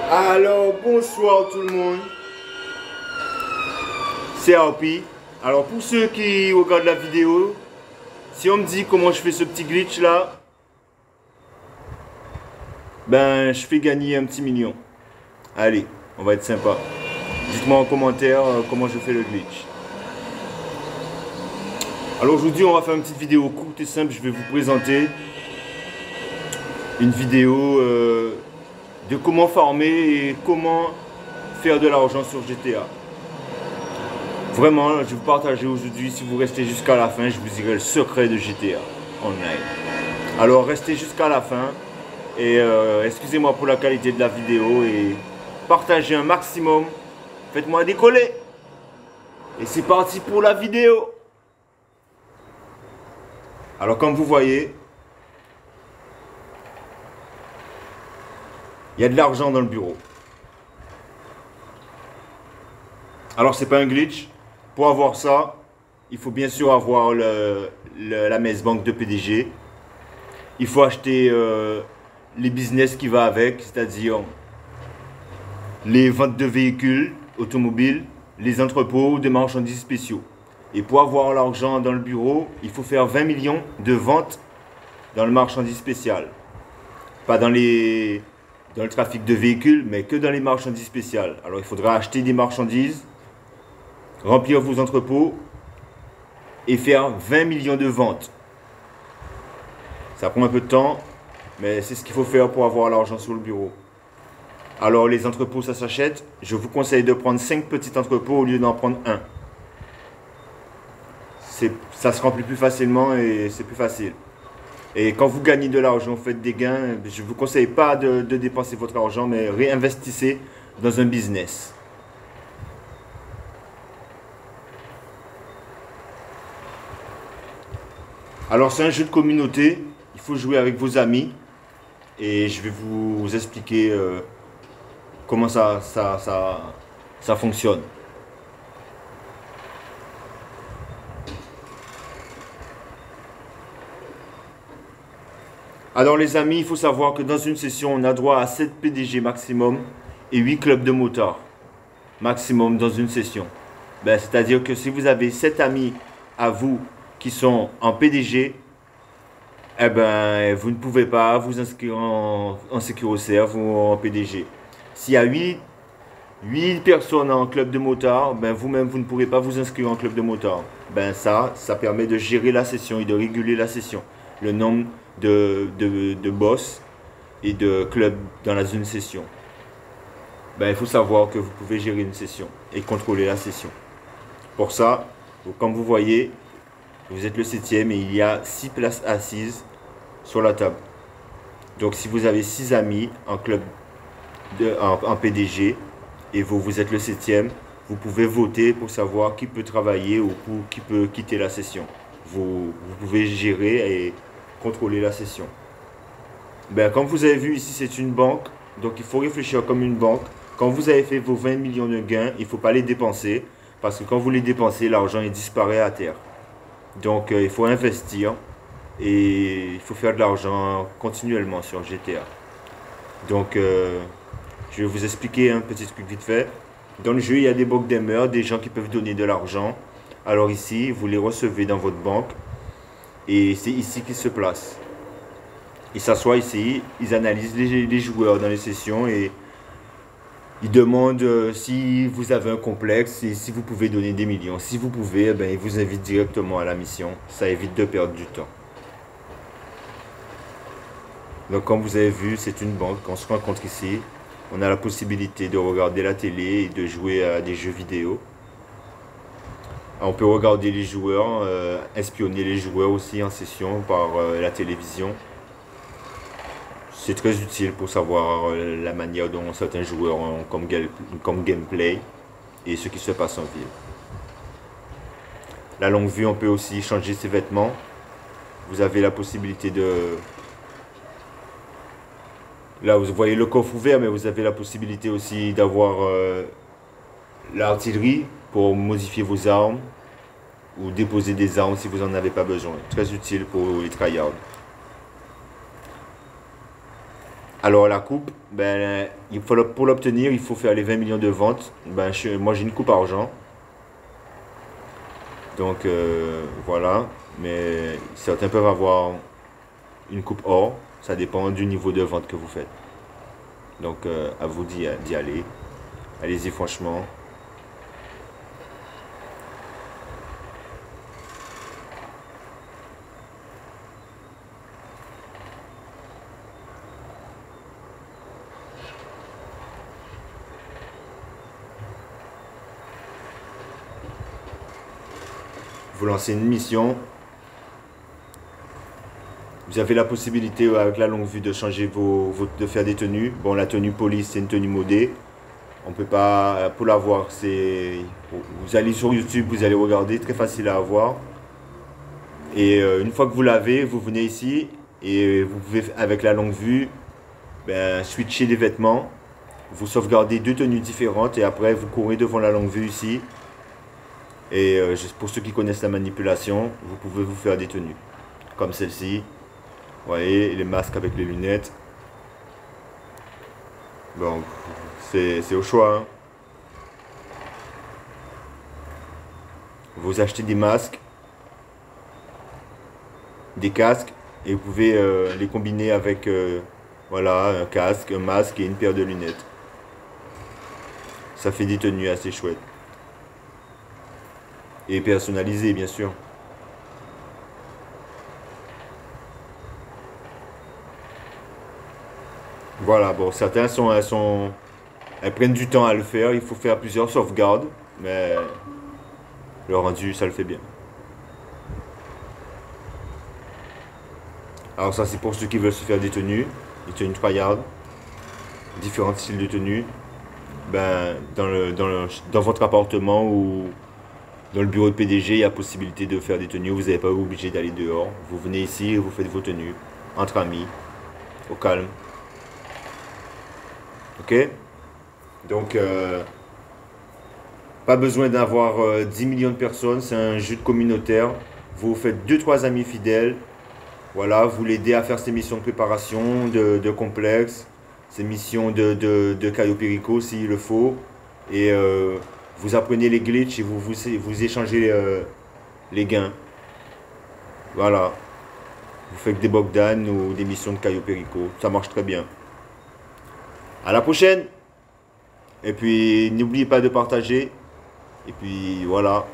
Alors bonsoir tout le monde, c'est Harpy. Alors pour ceux qui regardent la vidéo, si on me dit comment je fais ce petit glitch là, ben je fais gagner un petit million. Allez, on va être sympa. Dites-moi en commentaire comment je fais le glitch. Alors aujourd'hui on va faire une petite vidéo courte et simple. Je vais vous présenter une vidéo de comment farmer et comment faire de l'argent sur GTA. Vraiment, je vais vous partager aujourd'hui, si vous restez jusqu'à la fin, je vous dirai le secret de GTA Online. Alors restez jusqu'à la fin et excusez-moi pour la qualité de la vidéo et partagez un maximum. Faites-moi décoller. Et c'est parti pour la vidéo. Alors comme vous voyez, il y a de l'argent dans le bureau. Alors c'est pas un glitch. Pour avoir ça, il faut bien sûr avoir la messe banque de PDG. Il faut acheter les business qui va avec, c'est-à-dire les ventes de véhicules automobiles, les entrepôts de marchandises spéciaux. Et pour avoir l'argent dans le bureau, il faut faire 20 millions de ventes dans le marchandise spécial. Pas dans le trafic de véhicules, mais que dans les marchandises spéciales. Alors il faudra acheter des marchandises, remplir vos entrepôts et faire 20 millions de ventes. Ça prend un peu de temps, mais c'est ce qu'il faut faire pour avoir l'argent sur le bureau. Alors les entrepôts, ça s'achète. Je vous conseille de prendre 5 petits entrepôts au lieu d'en prendre un. Ça se remplit plus facilement et c'est plus facile. Et quand vous gagnez de l'argent, vous faites des gains, je ne vous conseille pas de dépenser votre argent, mais réinvestissez dans un business. Alors c'est un jeu de communauté, il faut jouer avec vos amis et je vais vous expliquer comment ça fonctionne. Alors les amis, il faut savoir que dans une session, on a droit à 7 PDG maximum et 8 clubs de motards maximum dans une session. C'est-à-dire que si vous avez 7 amis à vous qui sont en PDG, eh ben, vous ne pouvez pas vous inscrire en SecuroServe ou en PDG. S'il y a 8 personnes en club de motards, ben vous-même, vous ne pourrez pas vous inscrire en club de motards. Ça permet de gérer la session et de réguler la session. Le nombre de boss et de clubs dans la zone session. Il faut savoir que vous pouvez gérer une session et contrôler la session. Pour ça, comme vous voyez, vous êtes le 7e et il y a 6 places assises sur la table. Donc si vous avez 6 amis en club en PDG et vous êtes le 7e, vous pouvez voter pour savoir qui peut travailler ou qui peut quitter la session. Vous pouvez gérer et contrôler la session. Comme vous avez vu ici, c'est une banque, donc il faut réfléchir comme une banque. Quand vous avez fait vos 20 millions de gains, il ne faut pas les dépenser parce que quand vous les dépensez, l'argent disparaît à terre. Donc il faut investir et il faut faire de l'argent continuellement sur GTA. Donc je vais vous expliquer un petit truc vite fait. Dans le jeu, il y a des banques d'aimer, des gens qui peuvent donner de l'argent. Alors ici, vous les recevez dans votre banque et c'est ici qu'ils se placent. Ils s'assoient ici, ils analysent les joueurs dans les sessions et ils demandent si vous avez un complexe et si vous pouvez donner des millions. Si vous pouvez, ils vous invitent directement à la mission. Ça évite de perdre du temps. Donc comme vous avez vu, c'est une banque. On se rencontre ici. On a la possibilité de regarder la télé et de jouer à des jeux vidéo. On peut regarder les joueurs, espionner les joueurs aussi en session par la télévision. C'est très utile pour savoir la manière dont certains joueurs ont comme gameplay et ce qui se passe en ville. La longue vue, on peut aussi changer ses vêtements. Vous avez la possibilité de... Là, vous voyez le coffre ouvert, mais vous avez la possibilité aussi d'avoir l'artillerie pour modifier vos armes ou déposer des armes si vous n'en avez pas besoin. Très utile pour les tryhards. Alors la coupe, ben, pour l'obtenir, il faut faire les 20 millions de ventes. Ben, moi j'ai une coupe argent. Donc voilà. Mais certains peuvent avoir une coupe or. Ça dépend du niveau de vente que vous faites. Donc à vous d'y aller. Allez-y franchement. Vous lancez une mission. Vous avez la possibilité avec la longue vue de changer de faire des tenues. Bon, la tenue police, c'est une tenue modée. On peut pas, pour l'avoir, vous allez sur YouTube, vous allez regarder, très facile à avoir. Et une fois que vous l'avez, vous venez ici et vous pouvez, avec la longue vue, ben, switcher les vêtements. Vous sauvegardez deux tenues différentes et après vous courez devant la longue vue ici. Et pour ceux qui connaissent la manipulation, vous pouvez vous faire des tenues. Comme celle-ci. Vous voyez, les masques avec les lunettes. Bon, c'est au choix. Hein. Vous achetez des masques, des casques, et vous pouvez les combiner avec voilà, un casque, un masque et une paire de lunettes. Ça fait des tenues assez chouettes. Et personnalisées, bien sûr. Voilà, bon, elles prennent du temps à le faire. Il faut faire plusieurs sauvegardes, mais le rendu, ça le fait bien. Alors ça, c'est pour ceux qui veulent se faire des tenues tryhard, différents styles de tenues. Ben, dans votre appartement ou dans le bureau de PDG, il y a possibilité de faire des tenues. Vous n'êtes pas obligé d'aller dehors. Vous venez ici et vous faites vos tenues entre amis, au calme. Ok? Donc, pas besoin d'avoir 10 millions de personnes. C'est un jeu de communautaire. Vous faites 2-3 amis fidèles. Voilà, vous l'aidez à faire ses missions de préparation, de complexe, ses missions de Caio Perico s'il le faut. Et vous apprenez les glitches et vous échangez les gains. Voilà. Vous faites des Bogdan ou des missions de Caio Perico. Ça marche très bien. À la prochaine. Et puis n'oubliez pas de partager. Et puis voilà.